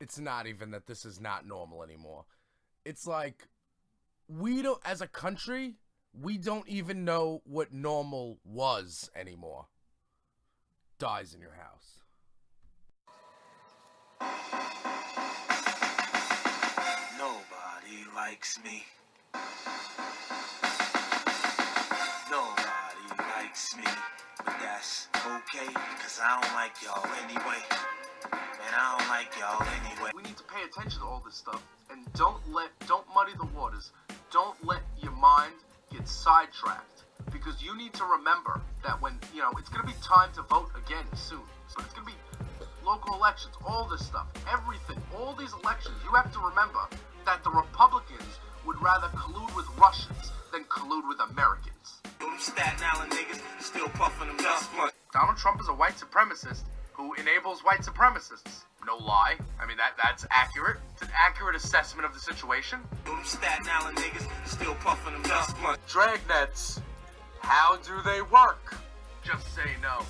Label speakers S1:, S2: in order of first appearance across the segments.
S1: it's not even that this is not normal anymore. It's like, we don't, as a country, we don't even know what normal was anymore. Dyze in your house.
S2: Nobody likes me. Nobody likes me. But that's okay, because I don't like y'all anyway. Man, I don't like y'all anyway.
S3: We need to pay attention to all this stuff. And don't muddy the waters. Don't let your mind get sidetracked. Because you need to remember that when, it's going to be time to vote again soon. So it's going to be local elections, all this stuff, everything, all these elections. You have to remember that the Republicans would rather collude with Russians than collude with Americans.
S2: Them Staten Island niggas still puffing them dust blunt.
S3: Donald Trump is a white supremacist who enables white supremacists. No lie. I mean, that's accurate. It's an accurate assessment of the situation.
S2: Them Staten Island niggas still puffing them dust blunt.
S3: Dragnets, how do they work? Just say no.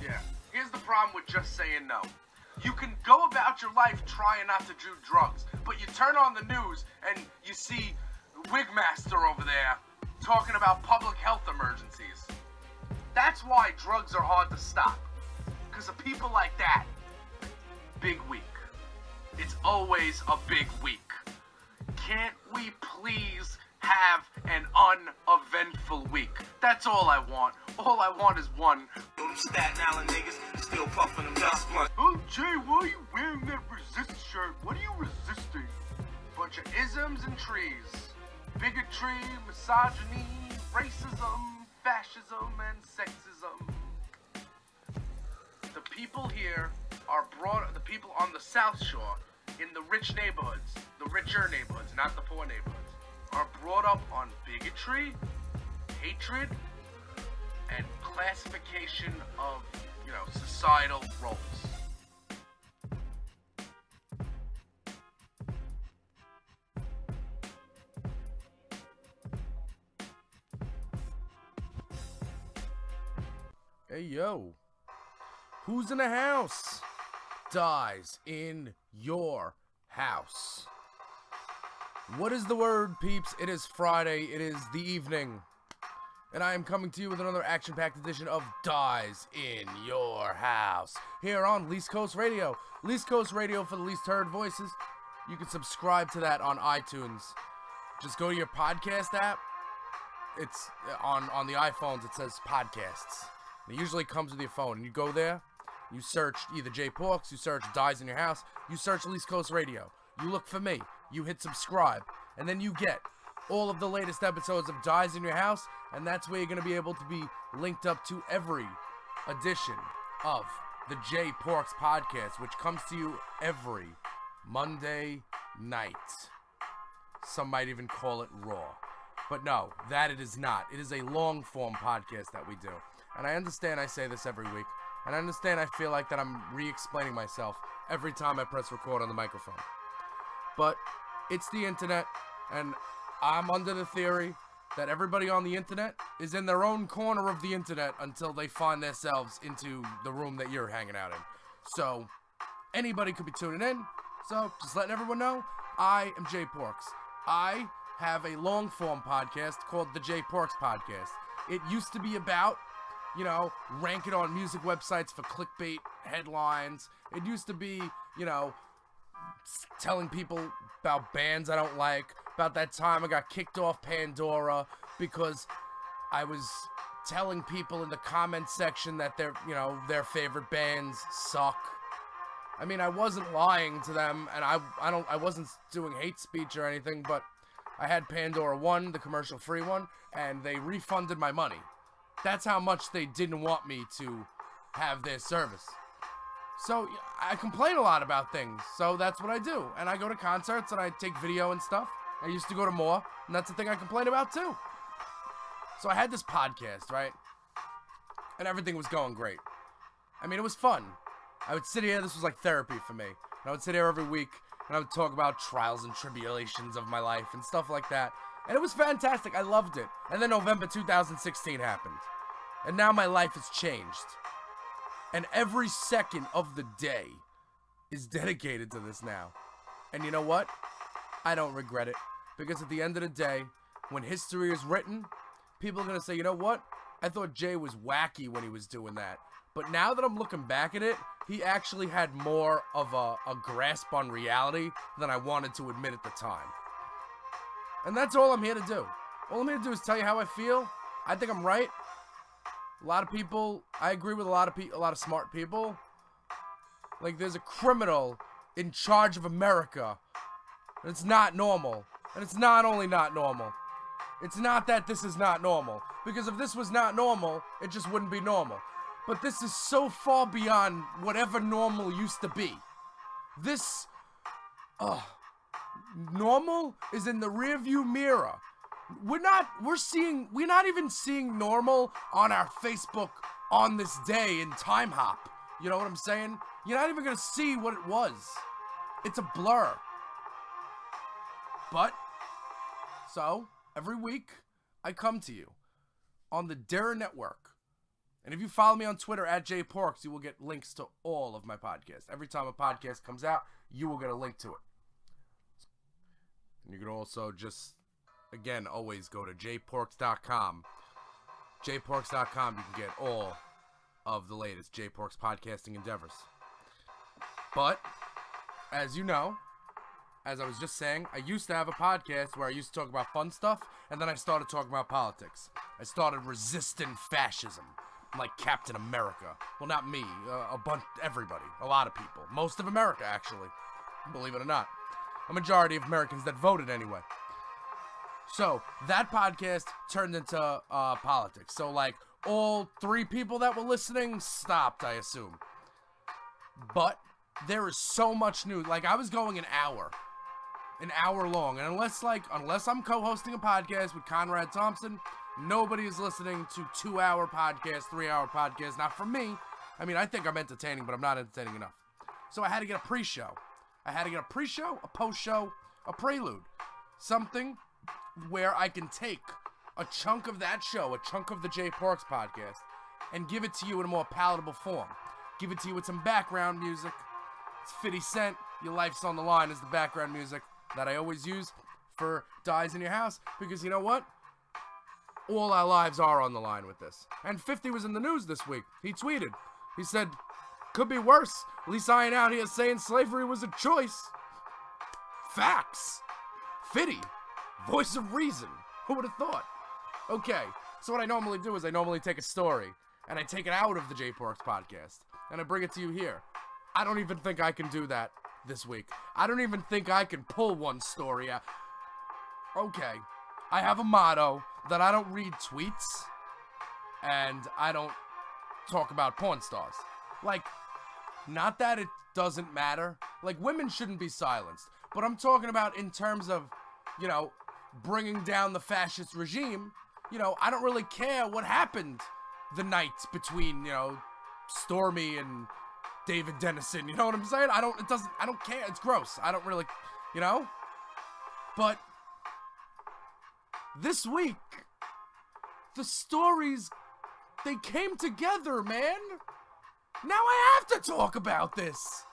S3: Yeah. Here's the problem with just saying no. You can go about your life trying not to do drugs, but you turn on the news and you see Wigmaster over there talking about public health emergencies. That's why drugs are hard to stop. Because of people like that. Big week. It's always a big week. Can't we please have an uneventful week? That's all I want. All I want is one.
S2: Them Staten Island niggas still puffing them dust blunt.
S3: Oh, Jay, why are you wearing that resist shirt? What are you resisting? Bunch of isms and trees. Bigotry, misogyny, racism, fascism, and sexism. The people here are the people on the South Shore, in the rich neighborhoods, the richer neighborhoods, not the poor neighborhoods, are brought up on bigotry, hatred, and classification of, societal roles.
S1: Hey, yo. Who's in the house? Dyze in your house. What is the word, peeps? It is Friday. It is the evening. And I am coming to you with another action-packed edition of Dyze in your house. Here on Least Coast Radio. Least Coast Radio for the least heard voices. You can subscribe to that on iTunes. Just go to your podcast app. It's on the iPhones. It says podcasts. It usually comes with your phone. And you go there. You search either J Porks. You search Dyze in your house. You search Least Coast Radio. You look for me. You hit subscribe. And then you get all of the latest episodes of Dyze in your house. And that's where you're going to be able to be linked up to every edition of the J Porks podcast, which comes to you every Monday night. Some might even call it Raw. But no, that it is not. It is a long-form podcast that we do. And I understand I say this every week. And I understand I feel like that I'm re-explaining myself every time I press record on the microphone. But it's the internet, and I'm under the theory that everybody on the internet is in their own corner of the internet until they find themselves into the room that you're hanging out in. So, anybody could be tuning in. So, just letting everyone know, I am J Porks. I have a long-form podcast called the J Porks Podcast. It used to be about, ranking on music websites for clickbait headlines. It used to be, telling people about bands I don't like. About that time I got kicked off Pandora because I was telling people in the comment section that their favorite bands suck. I mean, I wasn't lying to them, and I wasn't doing hate speech or anything, but I had Pandora 1, the commercial-free one, and they refunded my money. That's how much they didn't want me to have their service. So, I complain a lot about things, so that's what I do. And I go to concerts, and I take video and stuff. I used to go to more, and that's the thing I complain about, too. So I had this podcast, right? And everything was going great. I mean, it was fun. I would sit here, this was like therapy for me. And I would sit here every week, and I would talk about trials and tribulations of my life and stuff like that. And it was fantastic. I loved it. And then November 2016 happened. And now my life has changed. And every second of the day is dedicated to this now. And you know what? I don't regret it. Because at the end of the day, when history is written, people are going to say, you know what? I thought Jay was wacky when he was doing that. But now that I'm looking back at it, he actually had more of a grasp on reality than I wanted to admit at the time. And that's all I'm here to do. All I'm here to do is tell you how I feel. I think I'm right. A lot of people, I agree with a lot of smart people. Like, there's a criminal in charge of America. And it's not normal. And it's not only not normal. It's not that this is not normal. Because if this was not normal, it just wouldn't be normal. But this is so far beyond whatever normal used to be. This, normal is in the rearview mirror. We're not even seeing normal on our Facebook on this day in time hop. You know what I'm saying? You're not even gonna see what it was. It's a blur. But, so, every week, I come to you on the Dara Network. And if you follow me on Twitter at JPorks, you will get links to all of my podcasts. Every time a podcast comes out, you will get a link to it. And you can also just, again, always go to jporks.com. jporks.com, you can get all of the latest JPorks podcasting endeavors. But, as you know, as I was just saying, I used to have a podcast where I used to talk about fun stuff, and then I started talking about politics. I started resisting fascism. Like Captain America. Well, not me. Everybody. A lot of people. Most of America, actually. Believe it or not. A majority of Americans that voted anyway. So, that podcast turned into politics. So, like, all 3 people that were listening stopped, I assume. But, there is so much news. Like, I was going an hour long. And unless I'm co-hosting a podcast with Conrad Thompson, nobody is listening to 2-hour podcasts, 3-hour podcasts. Not for me. I mean, I think I'm entertaining, but I'm not entertaining enough. So I had to get a pre-show. I had to get a pre-show, a post-show, a prelude. Something where I can take a chunk of that show, a chunk of the Jay Porks podcast, and give it to you in a more palatable form. Give it to you with some background music. It's 50 Cent, Your Life's on the Line is the background music that I always use for Dyze in Your House. Because you know what? All our lives are on the line with this. And 50 was in the news this week. He tweeted. He said, could be worse. At least I ain't out here saying slavery was a choice. Facts. 50. Voice of reason. Who would have thought? Okay, so what I normally do is I normally take a story and I take it out of the Jay Porks podcast and I bring it to you here. I don't even think I can do that this week. I don't even think I can pull one story out. Okay, I have a motto that I don't read tweets and I don't talk about porn stars. Like, not that it doesn't matter. Like, women shouldn't be silenced. But I'm talking about in terms of, you know, bringing down the fascist regime. You know, I don't really care what happened the night between, you know, Stormy and David Dennison. You know what I'm saying? I don't care. It's gross. I don't really, you know? But this week, the stories, they came together, man. Now I have to talk about this.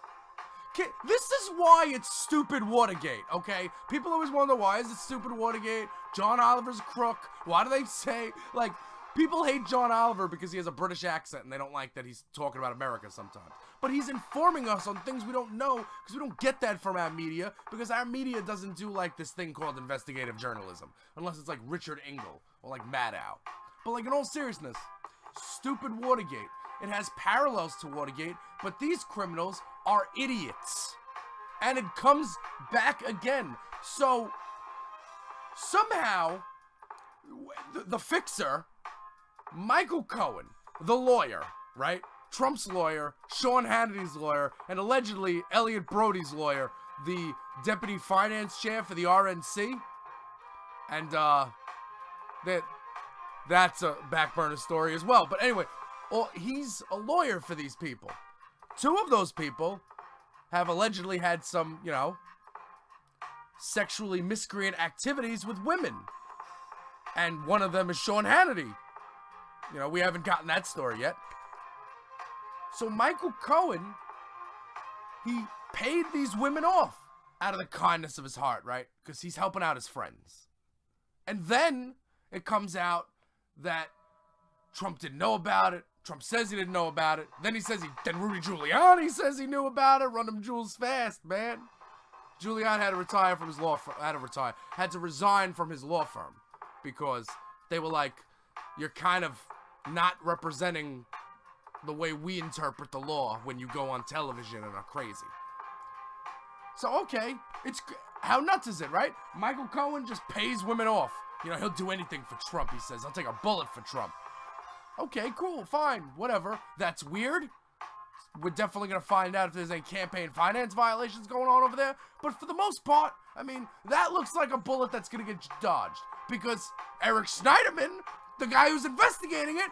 S1: This is why it's stupid Watergate, okay? People always wonder, why is it stupid Watergate? John Oliver's a crook. Why do they say, like, people hate John Oliver because he has a British accent and they don't like that he's talking about America sometimes. But he's informing us on things we don't know because we don't get that from our media, because our media doesn't do, like, this thing called investigative journalism, unless it's like Richard Engel or like Maddow. But, like, in all seriousness, stupid Watergate. It has parallels to Watergate, but these criminals are idiots. And it comes back again. So, somehow, the fixer, Michael Cohen, the lawyer, right? Trump's lawyer, Sean Hannity's lawyer, and allegedly Elliot Brody's lawyer, the deputy finance chair for the RNC. And, that's a back burner story as well. But anyway, he's a lawyer for these people. 2 of those people have allegedly had some, you know, sexually miscreant activities with women. And one of them is Sean Hannity. You know, we haven't gotten that story yet. So Michael Cohen, paid these women off out of the kindness of his heart, right? Because he's helping out his friends. And then it comes out that Trump didn't know about it. Trump says he didn't know about it. Then he says then Rudy Giuliani says he knew about it. Run them jewels fast, man. Giuliani had to retire from his law firm. Had to resign from his law firm because they were like, you're kind of not representing the way we interpret the law when you go on television and are crazy. So, okay, how nuts is it, right? Michael Cohen just pays women off. You know, he'll do anything for Trump, he says. I'll take a bullet for Trump. Okay, cool, fine, whatever. That's weird. We're definitely going to find out if there's any campaign finance violations going on over there. But for the most part, I mean, that looks like a bullet that's going to get dodged. Because Eric Schneiderman, the guy who's investigating it,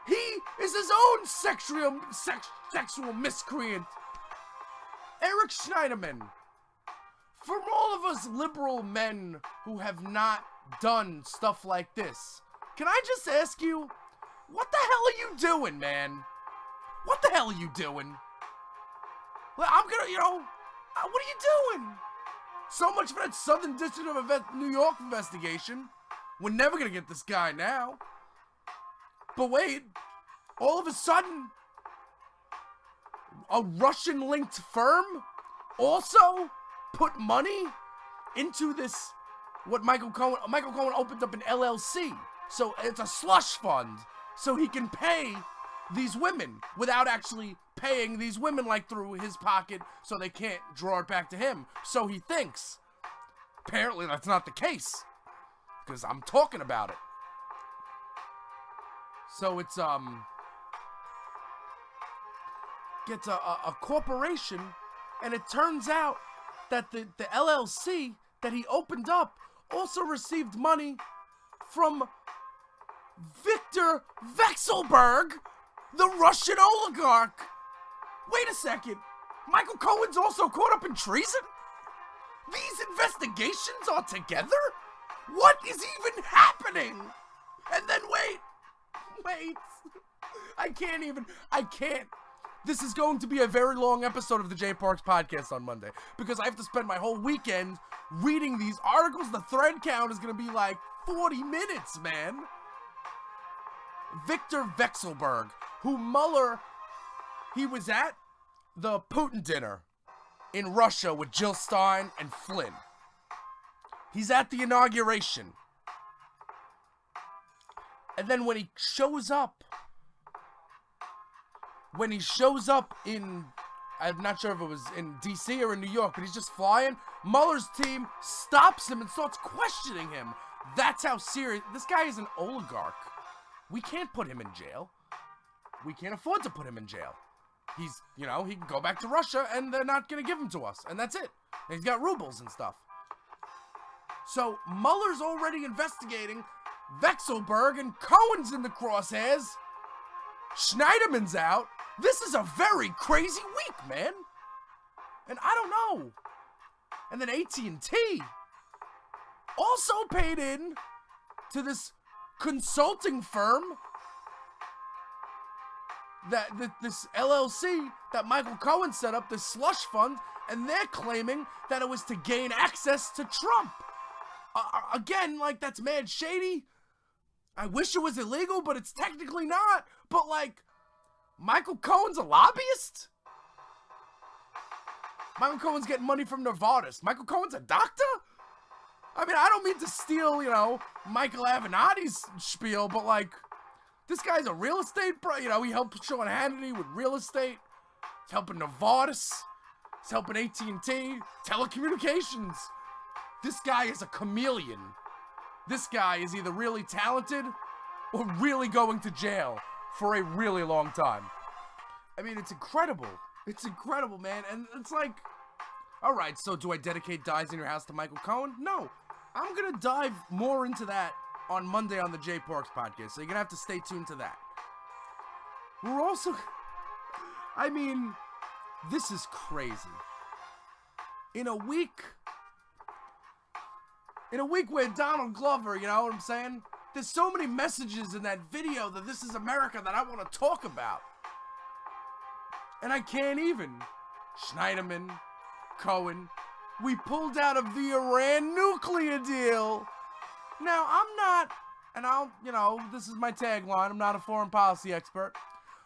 S1: he is his own sexual miscreant. Eric Schneiderman. For all of us liberal men who have not done stuff like this, can I just ask you, what the hell are you doing, man? What the hell are you doing? Well, I'm gonna, what are you doing? So much for that Southern District of New York investigation. We're never gonna get this guy now. But wait, all of a sudden, a Russian-linked firm also put money into this, what Michael Cohen opened up an LLC. So it's a slush fund, so he can pay these women without actually paying these women like through his pocket, so they can't draw it back to him. So he thinks. Apparently that's not the case, because I'm talking about it. So it's gets a corporation, and it turns out that the LLC that he opened up also received money from Viktor Vekselberg, the Russian oligarch. Wait a second. Michael Cohen's also caught up in treason? These investigations are together? What is even happening? And then wait. I can't. This is going to be a very long episode of the Jay Parks podcast on Monday because I have to spend my whole weekend reading these articles. The thread count is going to be like 40 minutes, man. Viktor Vekselberg, who Mueller, he was at the Putin dinner in Russia with Jill Stein and Flynn. He's at the inauguration. And then when he shows up in, I'm not sure if it was in DC or in New York, but he's just flying, Mueller's team stops him and starts questioning him. That's how serious, this guy is an oligarch. We can't put him in jail. We can't afford to put him in jail. He's, he can go back to Russia and they're not going to give him to us. And that's it. And he's got rubles and stuff. So Mueller's already investigating Vekselberg, and Cohen's in the crosshairs. Schneiderman's out. This is a very crazy week, man. And I don't know. And then AT&T also paid in to this consulting firm, this LLC that Michael Cohen set up, this slush fund, and they're claiming that it was to gain access to Trump. Again, like, that's mad shady. I wish it was illegal, but it's technically not. But, like, Michael Cohen's a lobbyist? Michael Cohen's getting money from Novartis. Michael Cohen's a doctor? I mean, I don't mean to steal, Michael Avenatti's spiel, but, like, this guy's a real estate bro. He helped Sean Hannity with real estate. He's helping Novartis. He's helping AT&T. Telecommunications. This guy is a chameleon. This guy is either really talented or really going to jail for a really long time. I mean, it's incredible. It's incredible, man. And it's like, all right, so do I dedicate Dyze in Your House to Michael Cohen? No. I'm going to dive more into that on Monday on the Jay Parks podcast, so you're going to have to stay tuned to that. We're also, I mean, this is crazy. In a week where Donald Glover, you know what I'm saying? There's so many messages in that video that This Is America that I want to talk about. And I can't even. Schneiderman, Cohen, we pulled out of the Iran nuclear deal. Now, I'm not, and this is my tagline, I'm not a foreign policy expert,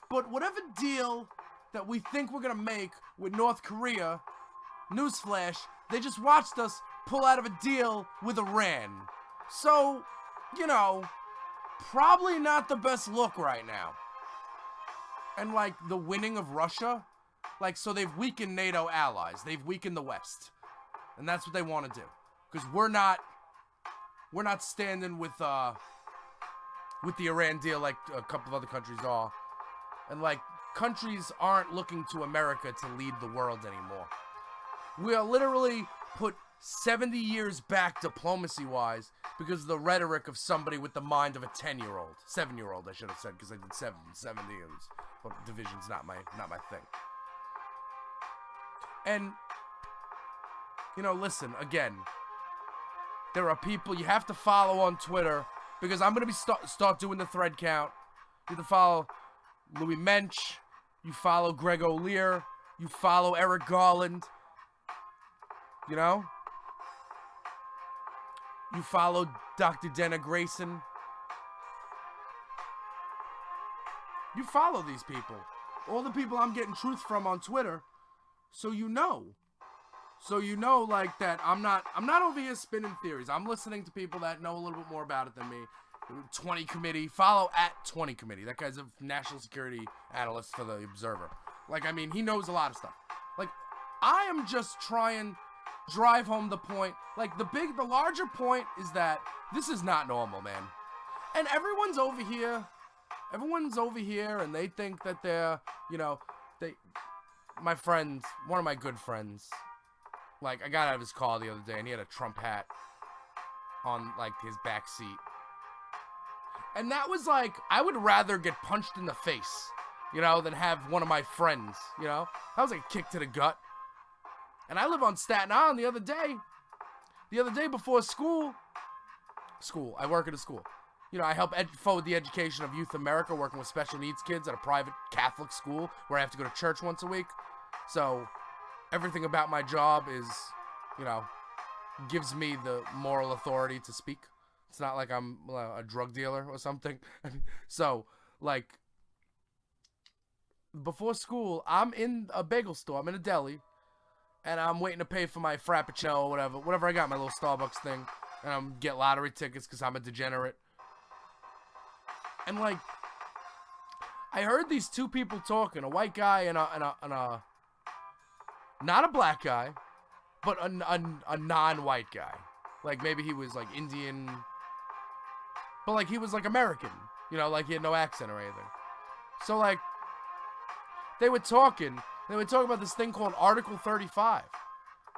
S1: but whatever deal that we think we're gonna make with North Korea, newsflash, they just watched us pull out of a deal with Iran. So, probably not the best look right now. And like the winning of Russia, so they've weakened NATO allies. They've weakened the West. And that's what they want to do. Because we're not standing with the Iran deal like a couple of other countries are. And countries aren't looking to America to lead the world anymore. We are literally put 70 years back diplomacy-wise because of the rhetoric of somebody with the mind of a 10-year-old. 7-year-old, I should have said, because I did 70 years. But division's not my thing. And, listen, again, there are people you have to follow on Twitter because I'm going to be start doing the thread count. You have to follow Louis Mensch. You follow Greg O'Lear. You follow Eric Garland. You follow Dr. Dana Grayson. You follow these people. All the people I'm getting truth from on Twitter. So that I'm not over here spinning theories. I'm listening to people that know a little bit more about it than me. 20 Committee. Follow at 20 Committee. That guy's a national security analyst for the Observer. He knows a lot of stuff. I am just trying to drive home the point. The larger point is that this is not normal, man. And everyone's over here and they think that they're, my friend, one of my good friends, I got out of his car the other day and he had a Trump hat on, his back seat. And that was I would rather get punched in the face, than have one of my friends, That was a kick to the gut. And I live on Staten Island the other day before school, I work at a school. I help forward the education of Youth America, working with special needs kids at a private Catholic school where I have to go to church once a week. So everything about my job is, gives me the moral authority to speak. It's not like I'm a drug dealer or something. So, before school, I'm in a bagel store. I'm in a deli. And I'm waiting to pay for my Frappuccino or whatever I got, my little Starbucks thing. And I'm get lottery tickets because I'm a degenerate. And I heard these two people talking, a white guy and a not a black guy, but a non-white guy. Maybe he was Indian, but he was American, he had no accent or anything. So they were talking about this thing called Article 35.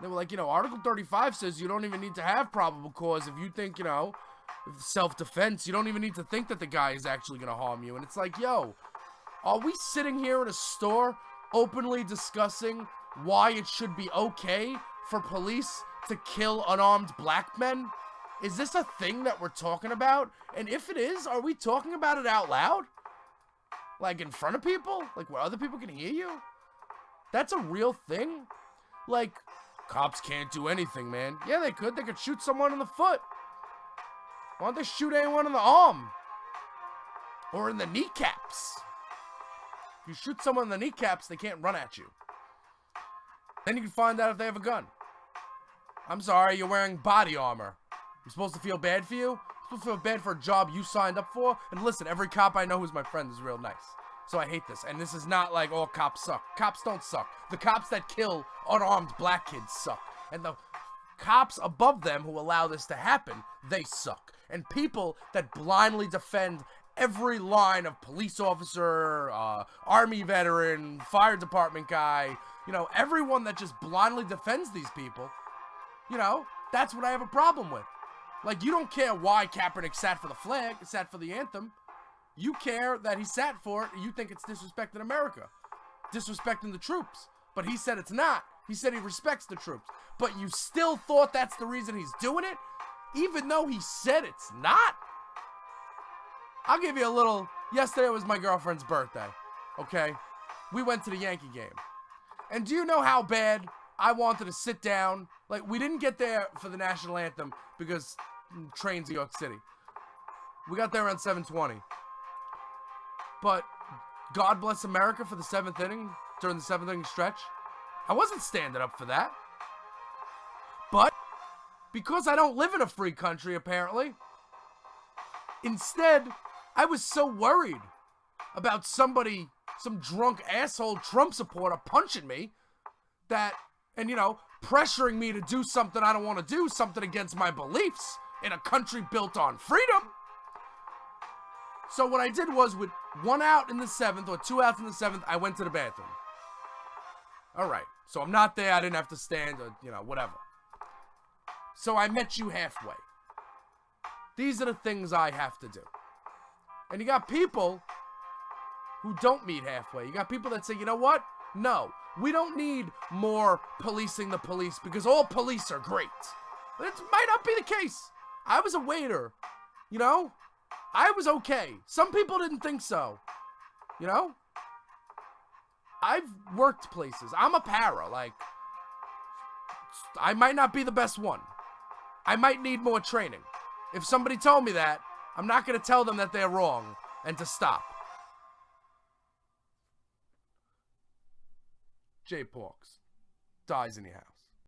S1: They were Article 35 says you don't even need to have probable cause if you think, self-defense. You don't even need to think that the guy is actually going to harm you. And it's yo, are we sitting here in a store openly discussing why it should be okay for police to kill unarmed black men? Is this a thing that we're talking about? And if it is, are we talking about it out loud? In front of people? Where other people can hear you? That's a real thing? Cops can't do anything, man. Yeah, they could. They could shoot someone in the foot. Why don't they shoot anyone in the arm? Or in the kneecaps? If you shoot someone in the kneecaps, they can't run at you. Then you can find out if they have a gun. I'm sorry, you're wearing body armor. I'm supposed to feel bad for you? I'm supposed to feel bad for a job you signed up for? And listen, every cop I know who's my friend is real nice. So I hate this. And this is not all cops suck. Cops don't suck. The cops that kill unarmed black kids suck. And the cops above them who allow this to happen, they suck. And people that blindly defend every line of police officer, army veteran, fire department guy, everyone that just blindly defends these people, that's what I have a problem with. You don't care why Kaepernick sat for the flag, sat for the anthem. You care that he sat for it, and you think it's disrespecting America, disrespecting the troops. But he said it's not. He said he respects the troops. But you still thought that's the reason he's doing it, even though he said it's not? I'll give you a little. Yesterday was my girlfriend's birthday, okay? We went to the Yankee game. And do you know how bad I wanted to sit down. Like, we didn't get there for the national anthem because trains New York City. We got there around 7:20. But God Bless America for the 7th inning, during the 7th inning stretch, I wasn't standing up for that. But because I don't live in a free country, apparently, instead, I was so worried about somebody, some drunk asshole Trump supporter punching me that, and pressuring me to do something I don't want to do, something against my beliefs in a country built on freedom. So what I did was, with 1 out in the 7th or 2 outs in the 7th, I went to the bathroom. All right. So I'm not there. I didn't have to stand or, whatever. So I met you halfway. These are the things I have to do. And you got people who don't meet halfway. You got people that say, you know what? No, we don't need more policing the police because all police are great. It might not be the case. I was a waiter, I was okay. Some people didn't think so, I've worked places. I'm a para. Like, I might not be the best one. I might need more training. If somebody told me that, I'm not going to tell them that they're wrong and to stop. J. Porks. Dyze in your house.